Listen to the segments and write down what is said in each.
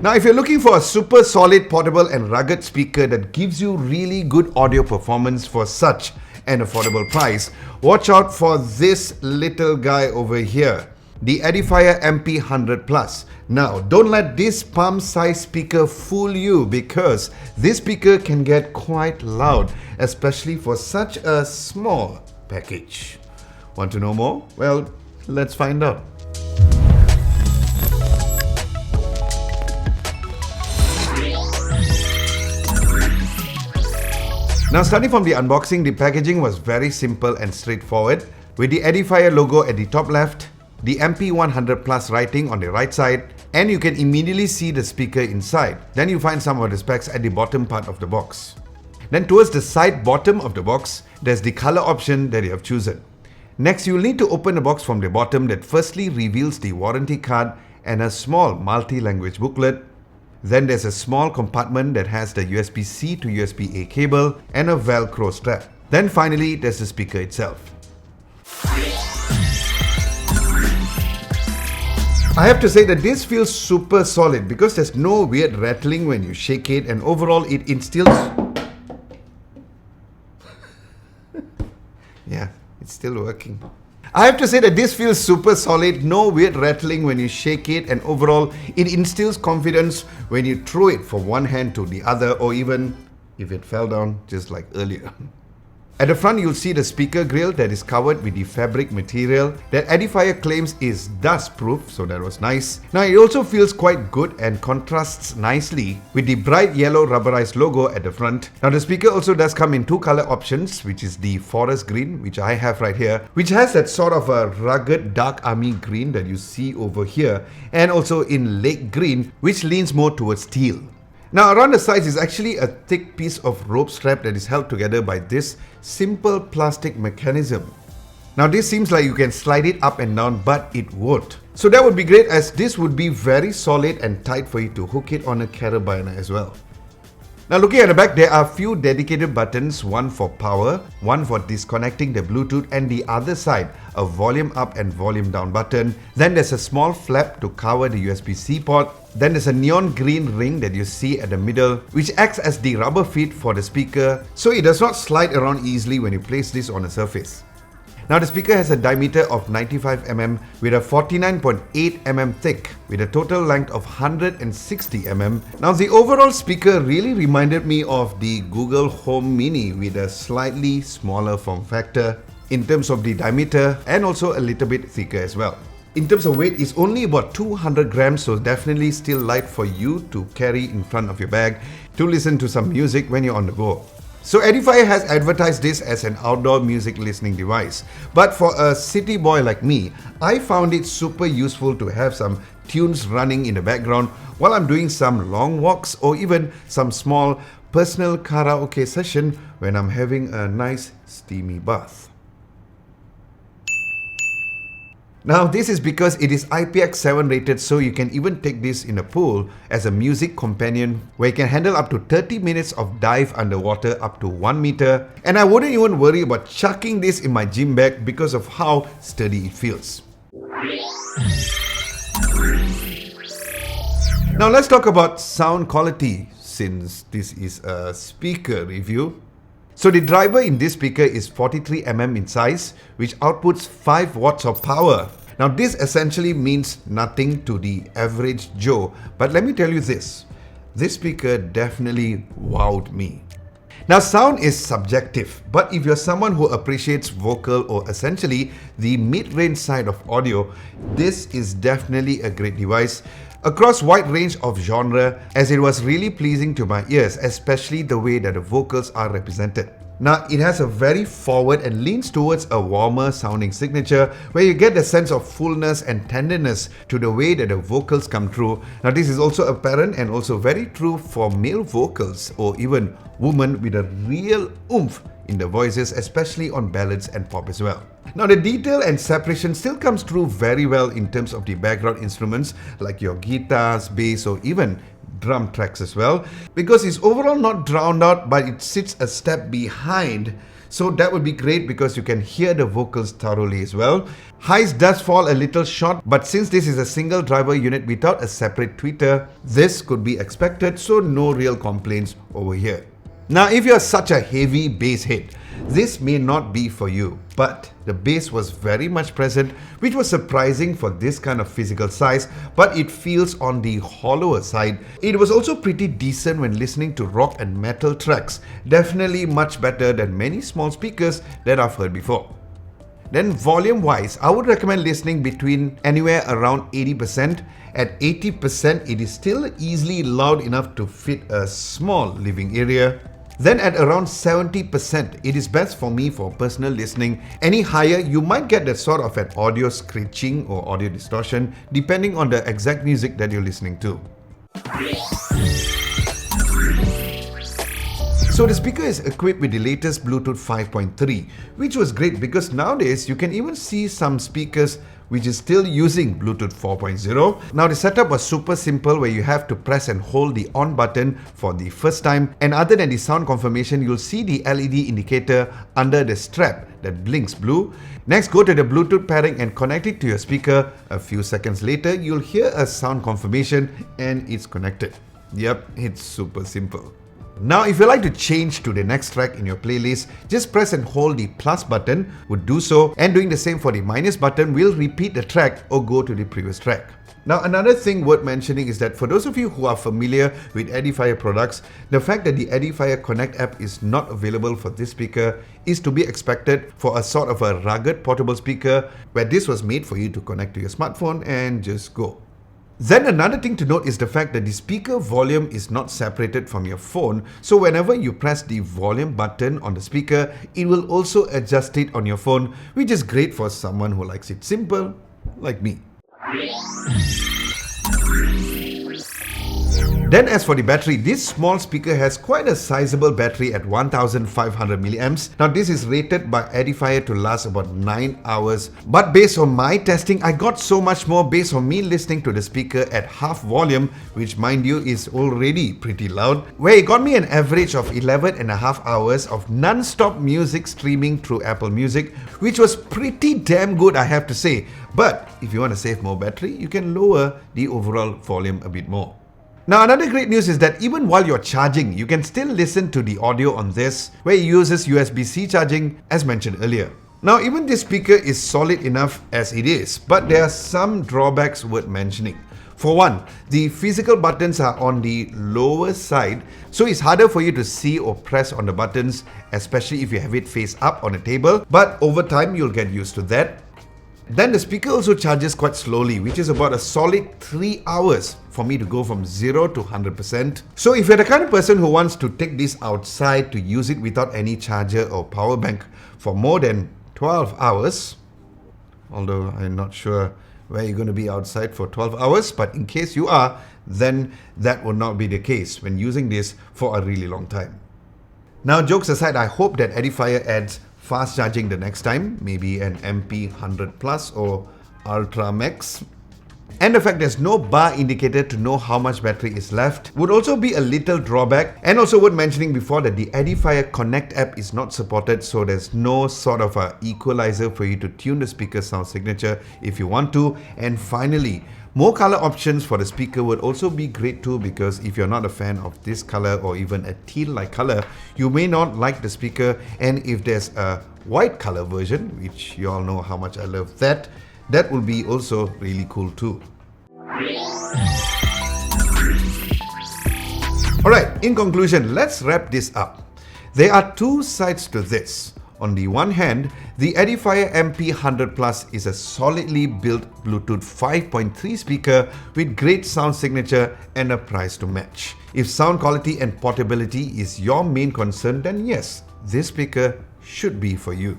Now, if you're looking for a super solid, portable and rugged speaker that gives you really good audio performance for such an affordable price, watch out for this little guy over here, the Edifier MP100 Plus. Now, don't let this palm-sized speaker fool you, because this speaker can get quite loud, especially for such a small package. Want to know more? Well, let's find out. Now, starting from the unboxing, the packaging was very simple and straightforward, with the Edifier logo at the top left, the MP100 Plus writing on the right side, and you can immediately see the speaker inside. Then you find some of the specs at the bottom part of the box. Then towards the side bottom of the box, there's the color option that you have chosen. Next, you'll need to open the box from the bottom that firstly reveals the warranty card and a small multi-language booklet. Then there's a small compartment that has the USB-C to USB-A cable and a Velcro strap. Then finally, there's the speaker itself. I have to say that this feels super solid because there's no weird rattling when you shake it, and overall it instills... Yeah, it's still working. I have to say that this feels super solid, no weird rattling when you shake it, and overall it instills confidence when you throw it from one hand to the other, or even if it fell down just like earlier. At the front, you'll see the speaker grill that is covered with the fabric material that Edifier claims is dust-proof, so that was nice. Now, it also feels quite good and contrasts nicely with the bright yellow rubberized logo at the front. Now, the speaker also does come in two color options, which is the forest green, which I have right here, which has that sort of a rugged dark army green that you see over here, and also in lake green, which leans more towards teal. Now, around the sides is actually a thick piece of rope strap that is held together by this simple plastic mechanism. Now, this seems like you can slide it up and down, but it won't. So that would be great, as this would be very solid and tight for you to hook it on a carabiner as well. Now, looking at the back, there are a few dedicated buttons, one for power, one for disconnecting the Bluetooth, and the other side, a volume up and volume down button. Then there's a small flap to cover the USB-C port. Then there's a neon green ring that you see at the middle, which acts as the rubber feet for the speaker, so it does not slide around easily when you place this on a surface. Now, the speaker has a diameter of 95mm with a 49.8mm thick, with a total length of 160mm. Now, the overall speaker really reminded me of the Google Home Mini with a slightly smaller form factor in terms of the diameter, and also a little bit thicker as well. In terms of weight, it's only about 200 grams, so definitely still light for you to carry in front of your bag to listen to some music when you're on the go. So Edifier has advertised this as an outdoor music listening device, but for a city boy like me, I found it super useful to have some tunes running in the background while I'm doing some long walks, or even some small personal karaoke session when I'm having a nice steamy bath. Now, this is because it is IPX7 rated, so you can even take this in a pool as a music companion where you can handle up to 30 minutes of dive underwater up to 1 meter. And I wouldn't even worry about chucking this in my gym bag because of how sturdy it feels. Now, let's talk about sound quality, since this is a speaker review. So the driver in this speaker is 43mm in size, which outputs 5 watts of power. Now, this essentially means nothing to the average Joe, but let me tell you this speaker definitely wowed me. Now, sound is subjective, but if you're someone who appreciates vocal, or essentially the mid-range side of audio, this is definitely a great device across wide range of genre, as it was really pleasing to my ears, especially the way that the vocals are represented. Now, it has a very forward and leans towards a warmer sounding signature where you get a sense of fullness and tenderness to the way that the vocals come through. Now, this is also apparent and also very true for male vocals, or even women with a real oomph in the voices, especially on ballads and pop as well. Now, the detail and separation still comes through very well in terms of the background instruments like your guitars, bass, or even drum tracks as well, because it's overall not drowned out, but it sits a step behind, So that would be great because you can hear the vocals thoroughly as well. Highs does fall a little short, but since this is a single driver unit without a separate tweeter, this could be expected, so no real complaints over here. Now, if you're such a heavy bass head, this may not be for you, but the bass was very much present, which was surprising for this kind of physical size, but it feels on the hollower side. It was also pretty decent when listening to rock and metal tracks, definitely much better than many small speakers that I've heard before. Then volume wise, I would recommend listening between anywhere around 80%. At 80%, it is still easily loud enough to fit a small living area. Then at around 70%, it is best for me for personal listening. Any higher, you might get that sort of an audio screeching or audio distortion depending on the exact music that you're listening to. So the speaker is equipped with the latest Bluetooth 5.3, which was great because nowadays you can even see some speakers which is still using Bluetooth 4.0. Now the setup was super simple where you have to press and hold the on button for the first time, and other than the sound confirmation, you'll see the LED indicator under the strap that blinks blue. Next, go to the Bluetooth pairing and connect it to your speaker. A few seconds later, you'll hear a sound confirmation and it's connected. Yep, it's super simple. Now, if you like to change to the next track in your playlist, just press and hold the plus button would do so, and doing the same for the minus button will repeat the track or go to the previous track. Now, another thing worth mentioning is that for those of you who are familiar with Edifier products, the fact that the Edifier Connect app is not available for this speaker is to be expected for a sort of a rugged portable speaker where this was made for you to connect to your smartphone and just go. Then another thing to note is the fact that the speaker volume is not separated from your phone, so whenever you press the volume button on the speaker, it will also adjust it on your phone, which is great for someone who likes it simple, like me. Then as for the battery, this small speaker has quite a sizable battery at 1500 milliamps. Now this is rated by Edifier to last about 9 hours. But based on my testing, I got so much more based on me listening to the speaker at half volume, which mind you is already pretty loud, where it got me an average of 11.5 hours of non-stop music streaming through Apple Music, which was pretty damn good, I have to say. But if you want to save more battery, you can lower the overall volume a bit more. Now, another great news is that even while you're charging, you can still listen to the audio on this, where it uses USB-C charging as mentioned earlier. Now, even this speaker is solid enough as it is, but there are some drawbacks worth mentioning. For one, the physical buttons are on the lower side, so it's harder for you to see or press on the buttons, especially if you have it face up on a table, but over time you'll get used to that. Then the speaker also charges quite slowly, which is about a solid 3 hours for me to go from 0 to 100%. So if you're the kind of person who wants to take this outside to use it without any charger or power bank for more than 12 hours, although I'm not sure where you're going to be outside for 12 hours, but in case you are, then that would not be the case when using this for a really long time. Now, jokes aside, I hope that Edifier adds fast charging the next time, maybe an MP100 Plus or Ultra Max. And the fact there's no bar indicator to know how much battery is left would also be a little drawback. And also worth mentioning before that the Edifier Connect app is not supported, so there's no sort of a equalizer for you to tune the speaker's sound signature if you want to. And finally, more color options for the speaker would also be great too, because if you're not a fan of this color or even a teal-like color, you may not like the speaker. And if there's a white color version, which you all know how much I love that, that will be also really cool too. Alright, in conclusion, let's wrap this up. There are two sides to this. On the one hand, the Edifier MP100 Plus is a solidly built Bluetooth 5.3 speaker with great sound signature and a price to match. If sound quality and portability is your main concern, then yes, this speaker should be for you.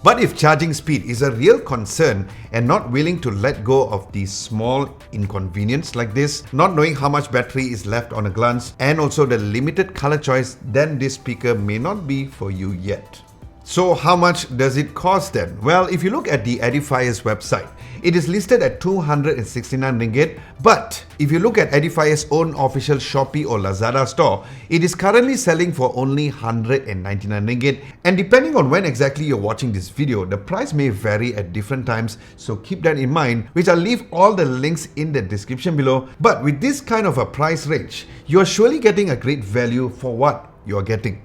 But if charging speed is a real concern and not willing to let go of the small inconvenience like this, not knowing how much battery is left on a glance, and also the limited color choice, then this speaker may not be for you yet. So how much does it cost then? Well, if you look at the Edifier's website, it is listed at 269 ringgit. But if you look at Edifier's own official Shopee or Lazada store, it is currently selling for only 199 ringgit. And depending on when exactly you're watching this video, the price may vary at different times. So keep that in mind, which I'll leave all the links in the description below. But with this kind of a price range, you're surely getting a great value for what you're getting.